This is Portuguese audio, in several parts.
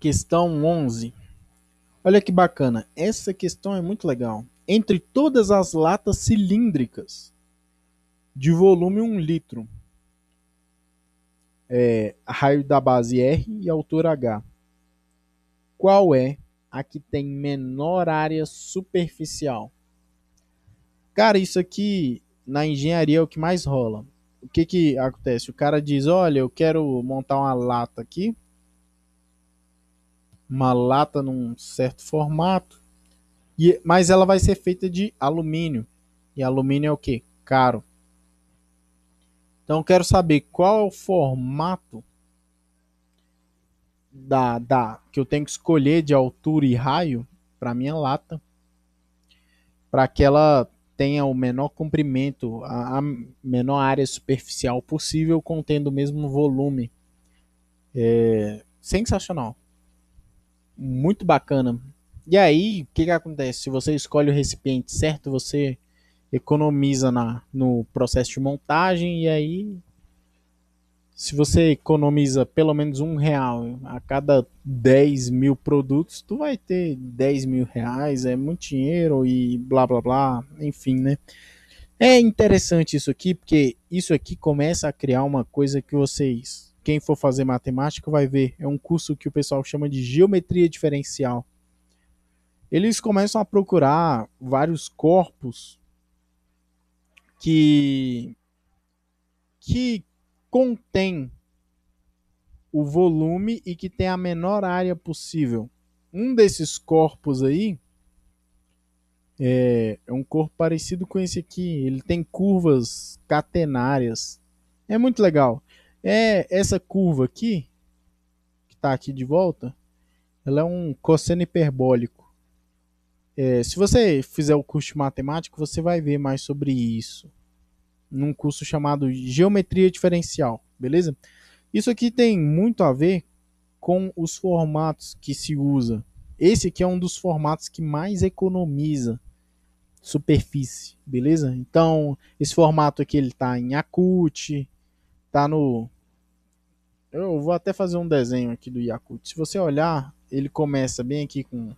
Questão 11. Olha que bacana. Essa questão é muito legal. Entre todas as latas cilíndricas de volume 1 litro, raio da base R e altura H, qual é a que tem menor área superficial? Cara, isso aqui na engenharia é o que mais rola. O que que acontece? O cara diz, olha, eu quero montar uma lata aqui, uma lata num certo formato, mas ela vai ser feita de alumínio. E alumínio é o que? Caro. Então eu quero saber qual é o formato que eu tenho que escolher de altura e raio para minha lata, para que ela tenha o menor comprimento, a menor área superficial possível, contendo o mesmo volume. Sensacional. Muito bacana. E aí, o que, que acontece? Se você escolhe o recipiente certo, você economiza no processo de montagem, e aí, se você economiza pelo menos R$ 1 a cada 10 mil produtos, tu vai ter R$ 10.000, é muito dinheiro e blá blá blá, enfim, né? É interessante isso aqui, porque isso aqui começa a criar uma coisa que vocês, quem for fazer matemática, vai ver. É um curso que o pessoal chama de geometria diferencial. Eles começam a procurar vários corpos que, que contêm o volume e que tem a menor área possível. Um desses corpos aí é um corpo parecido com esse aqui. Ele tem curvas catenárias. É muito legal. Essa curva aqui, que está aqui de volta, ela é um cosseno hiperbólico. Se você fizer o curso de matemática, você vai ver mais sobre isso. Num curso chamado Geometria Diferencial, beleza? Isso aqui tem muito a ver com os formatos que se usa. Esse aqui é um dos formatos que mais economiza superfície, beleza? Então, esse formato aqui ele tá em Yakult, tá no. Eu vou até fazer um desenho aqui do Yakult. Se você olhar, ele começa bem aqui com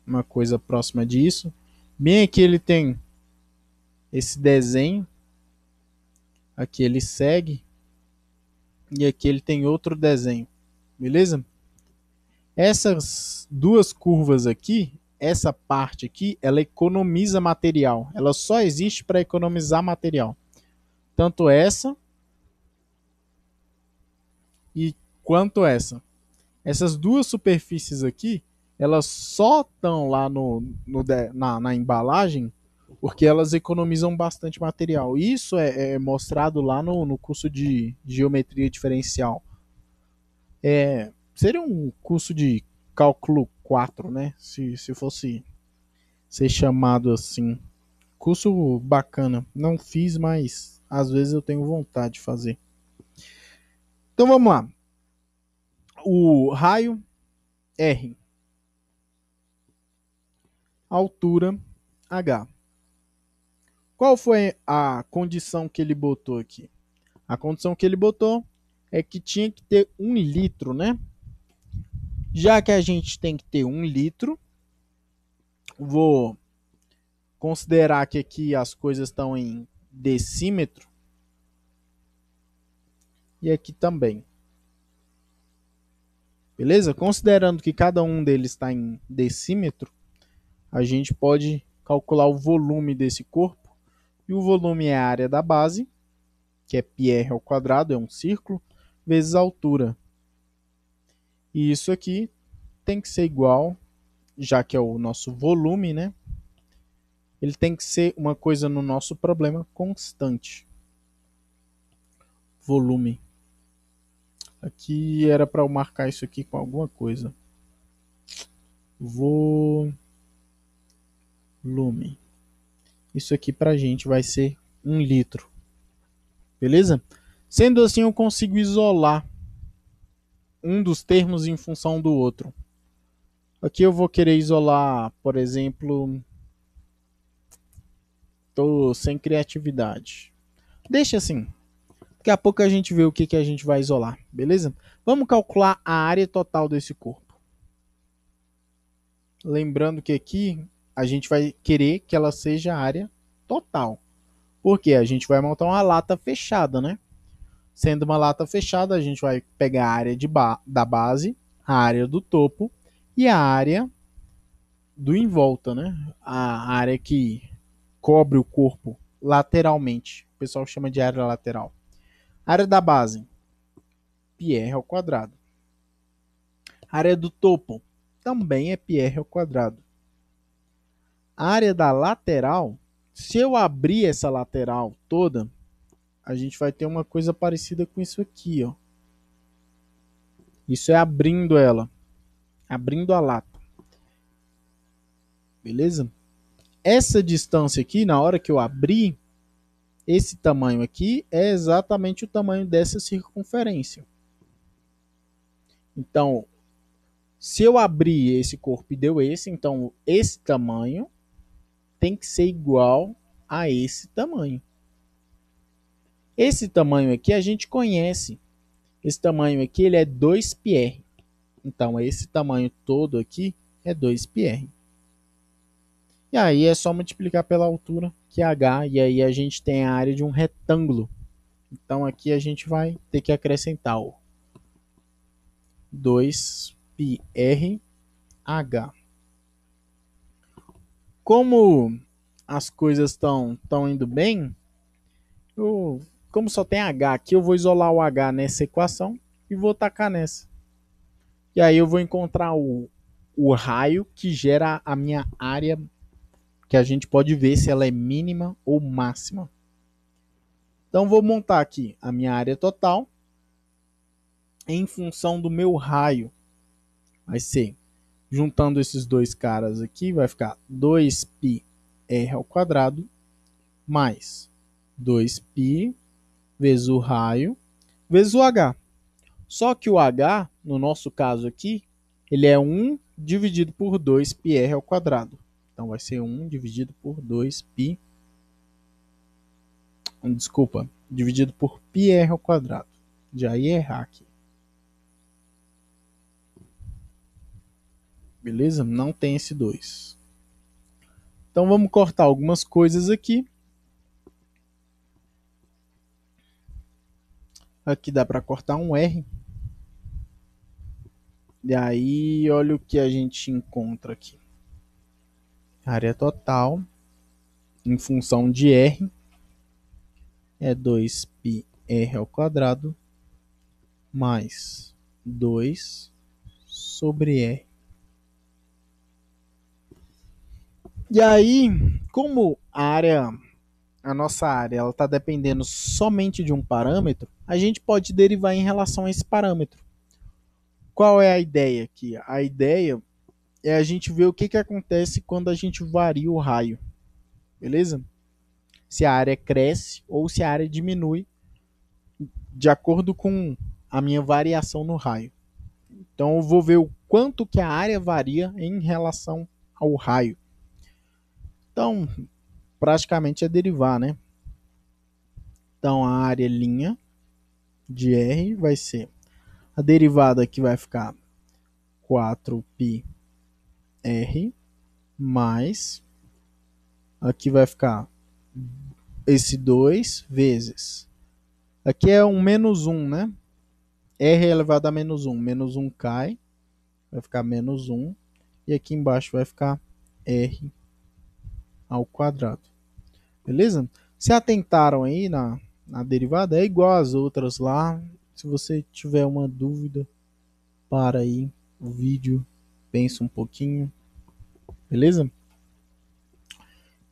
uma coisa próxima disso. Bem aqui ele tem esse desenho. Aqui ele segue. E aqui ele tem outro desenho. Beleza? Essas duas curvas aqui, essa parte aqui, ela economiza material. Ela só existe para economizar material. Tanto essa e quanto essa. Essas duas superfícies aqui, elas só estão lá na embalagem porque elas economizam bastante material. Isso é mostrado lá no curso de geometria diferencial. Seria um curso de cálculo 4, né? Se fosse ser chamado assim. Curso bacana. Não fiz, mas às vezes eu tenho vontade de fazer. Então vamos lá. O raio R. Altura H. Qual foi a condição que ele botou aqui? A condição que ele botou é que tinha que ter 1 litro, né? Já que a gente tem que ter 1 litro, vou considerar que aqui as coisas estão em decímetro e aqui também. Beleza? Considerando que cada um deles está em decímetro, a gente pode calcular o volume desse corpo. E o volume é a área da base, que é πr ao quadrado, é um círculo, vezes a altura. E isso aqui tem que ser igual, já que é o nosso volume, né? Ele tem que ser uma coisa no nosso problema constante. Volume. Aqui era para eu marcar isso aqui com alguma coisa. Volume. Isso aqui para a gente vai ser 1 litro. Beleza? Sendo assim, eu consigo isolar um dos termos em função do outro. Aqui eu vou querer isolar, por exemplo, tô sem criatividade. Deixa assim. Daqui a pouco a gente vê o que a gente vai isolar, beleza? Vamos calcular a área total desse corpo. lembrando que aqui a gente vai querer que ela seja área total. Porque a gente vai montar uma lata fechada, né? Sendo uma lata fechada, a gente vai pegar a área da base, a área do topo e a área do em volta, né? A área que cobre o corpo lateralmente. O pessoal chama de área lateral. A área da base, πr ao quadrado. A área do topo também é πr ao quadrado. A área da lateral, se eu abrir essa lateral toda, a gente vai ter uma coisa parecida com isso aqui, ó. Isso é abrindo ela, abrindo a lata. Beleza? Essa distância aqui, na hora que eu abrir, esse tamanho aqui é exatamente o tamanho dessa circunferência. Então, se eu abrir esse corpo e deu esse, então esse tamanho tem que ser igual a esse tamanho. Esse tamanho aqui a gente conhece. Esse tamanho aqui ele é 2πr. Então, esse tamanho todo aqui é 2πr. E aí é só multiplicar pela altura, que é h, e aí a gente tem a área de um retângulo. Então, aqui a gente vai ter que acrescentar o 2πrh. Como as coisas estão indo bem, como só tem h aqui, eu vou isolar o h nessa equação e vou tacar nessa. E aí eu vou encontrar o raio que gera a minha área, que a gente pode ver se ela é mínima ou máxima. Então vou montar aqui a minha área total em função do meu raio. Vai ser, juntando esses dois caras aqui, vai ficar 2πr ao quadrado mais 2π vezes o raio vezes o h. Só que o h, no nosso caso aqui, ele é 1 dividido por 2πr ao quadrado. Então vai ser 1 dividido por 2π. Desculpa, dividido por πr ao quadrado. Já ia errar aqui. Beleza? Não tem esse 2. Então vamos cortar algumas coisas aqui. Aqui dá para cortar um R. E aí, olha o que a gente encontra aqui. Área total em função de R é 2πr ao quadrado mais 2 sobre R. E aí, como a nossa área está dependendo somente de um parâmetro, a gente pode derivar em relação a esse parâmetro. Qual é a ideia aqui? A ideia é a gente ver o que acontece quando a gente varia o raio. Beleza? Se a área cresce ou se a área diminui de acordo com a minha variação no raio. Então eu vou ver o quanto que a área varia em relação ao raio. Então, praticamente é derivar, né? Então a área linha de R vai ser, a derivada aqui vai ficar 4πr mais, aqui vai ficar esse 2 vezes, aqui é um menos 1, né? R elevado a menos 1 cai, vai ficar menos 1, e aqui embaixo vai ficar R ao quadrado. Beleza? Se atentaram aí na derivada, é igual às outras lá. Se você tiver uma dúvida, para aí o vídeo, pensa um pouquinho. Beleza?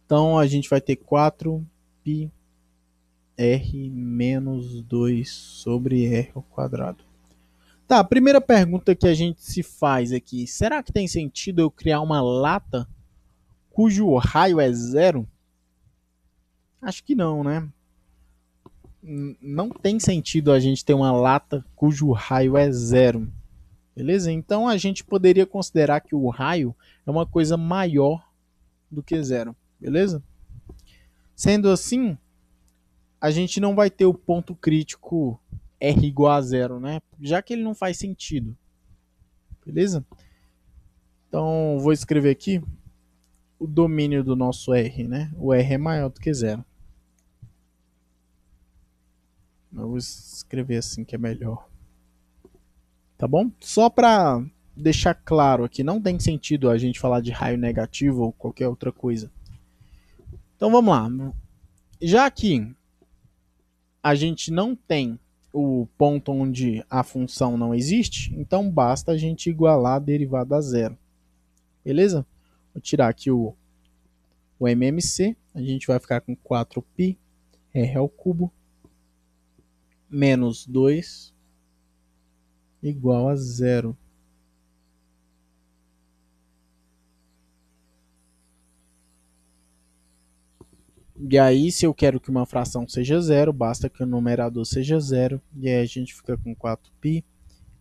Então a gente vai ter 4πr menos 2 sobre r ao quadrado. Tá, a primeira pergunta que a gente se faz aqui, será que tem sentido eu criar uma lata cujo raio é zero? Acho que não, né? Não tem sentido a gente ter uma lata cujo raio é zero. Beleza? Então a gente poderia considerar que o raio é uma coisa maior do que zero. Beleza? Sendo assim, a gente não vai ter o ponto crítico R igual a zero, né? Já que ele não faz sentido. Beleza? Então, vou escrever aqui o domínio do nosso R, né? O R é maior do que zero. Eu vou escrever assim que é melhor. Tá bom? Só para deixar claro aqui, não tem sentido a gente falar de raio negativo ou qualquer outra coisa. Então vamos lá. Já que a gente não tem o ponto onde a função não existe, então basta a gente igualar a derivada a zero. Beleza? Vou tirar aqui o MMC, a gente vai ficar com 4π r ao cubo menos 2 igual a zero. E aí, se eu quero que uma fração seja zero, basta que o numerador seja zero. E aí a gente fica com 4π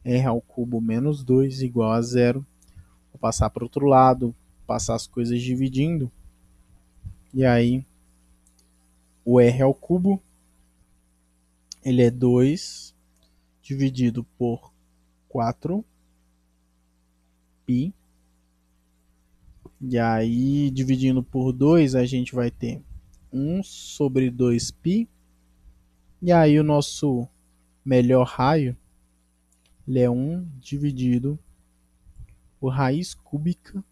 r ao cubo menos 2 igual a zero. Vou passar para o outro lado, passar as coisas dividindo. E aí, o r ao cubo, ele é 2 dividido por 4π. E aí, dividindo por 2, a gente vai ter 1 sobre 2π. E aí, o nosso melhor raio, ele é 1 dividido por raiz cúbica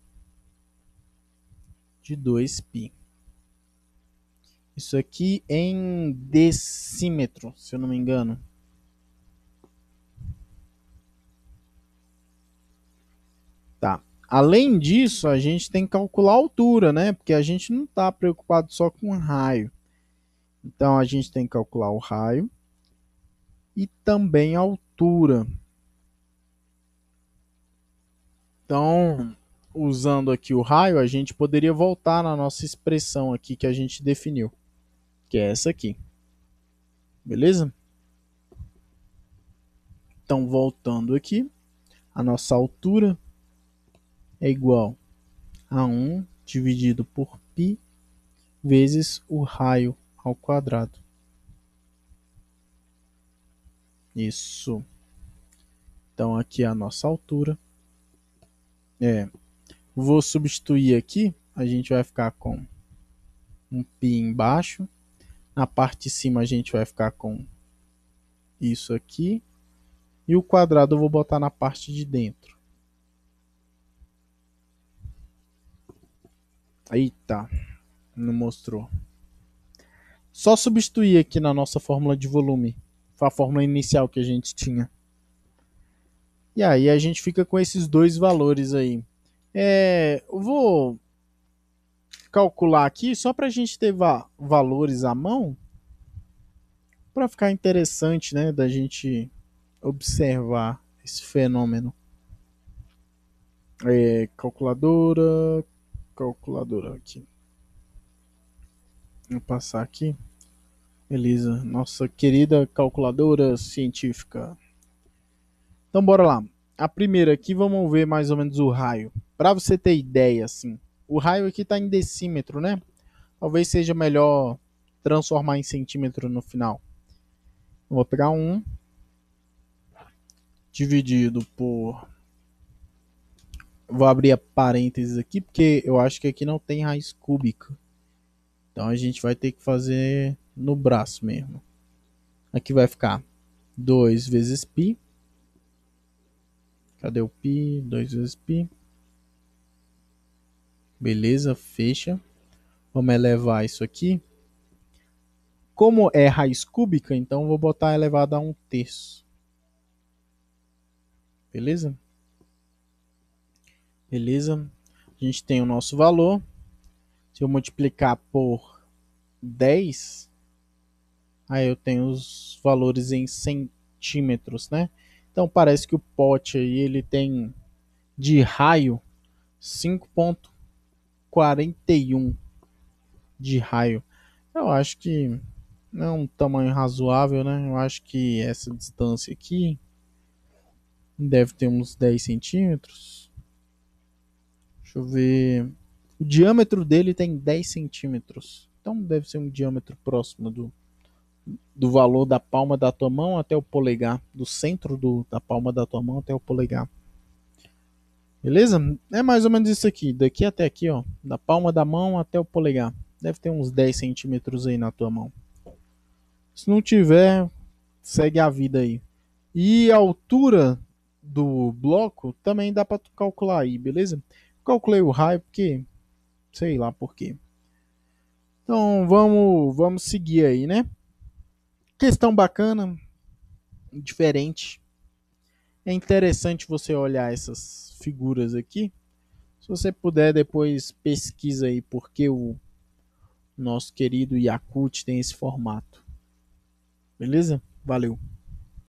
de 2π. Isso aqui em decímetro, se eu não me engano. Tá. Além disso, a gente tem que calcular a altura, né? Porque a gente não está preocupado só com o raio. Então, a gente tem que calcular o raio e também a altura. Então, usando aqui o raio, a gente poderia voltar na nossa expressão aqui que a gente definiu, que é essa aqui. Beleza? Então, voltando aqui, a nossa altura é igual a 1 dividido por π vezes o raio ao quadrado. Isso. Então, aqui é a nossa altura. Vou substituir aqui, a gente vai ficar com um π embaixo. Na parte de cima a gente vai ficar com isso aqui. E o quadrado eu vou botar na parte de dentro. Eita, não mostrou. Só substituir aqui na nossa fórmula de volume. Foi a fórmula inicial que a gente tinha. E aí a gente fica com esses dois valores aí. Eu vou calcular aqui só para a gente ter valores à mão. Para ficar interessante, né, da gente observar esse fenômeno. Calculadora aqui. Vou passar aqui. Beleza, nossa querida calculadora científica. Então bora lá. A primeira aqui, vamos ver mais ou menos o raio. Para você ter ideia, assim, o raio aqui está em decímetro, né? Talvez seja melhor transformar em centímetro no final. Eu vou pegar 1 dividido por... Vou abrir a parênteses aqui, porque eu acho que aqui não tem raiz cúbica. Então a gente vai ter que fazer no braço mesmo. Aqui vai ficar 2 vezes π. Cadê o π? 2 vezes π. Beleza, fecha. Vamos elevar isso aqui. Como é raiz cúbica, então vou botar elevado a 1/3. Beleza? Beleza. A gente tem o nosso valor. Se eu multiplicar por 10, aí eu tenho os valores em centímetros, né? Então parece que o pote aí ele tem de raio 5,41 de raio. Eu acho que não é um tamanho razoável, né? Eu acho que essa distância aqui deve ter uns 10 centímetros. Deixa eu ver. O diâmetro dele tem 10 centímetros. Então deve ser um diâmetro próximo do valor da palma da tua mão até o polegar. Do centro da palma da tua mão até o polegar. Beleza? É mais ou menos isso aqui. Daqui até aqui, ó. Da palma da mão até o polegar. Deve ter uns 10 centímetros aí na tua mão. Se não tiver, segue a vida aí. E a altura do bloco também dá para tu calcular aí, beleza? Calculei o raio porque sei lá por quê. Então vamos seguir aí, né? Questão bacana, diferente. É interessante você olhar essas figuras aqui. Se você puder, depois pesquisa aí porque o nosso querido Yakut tem esse formato. Beleza? Valeu.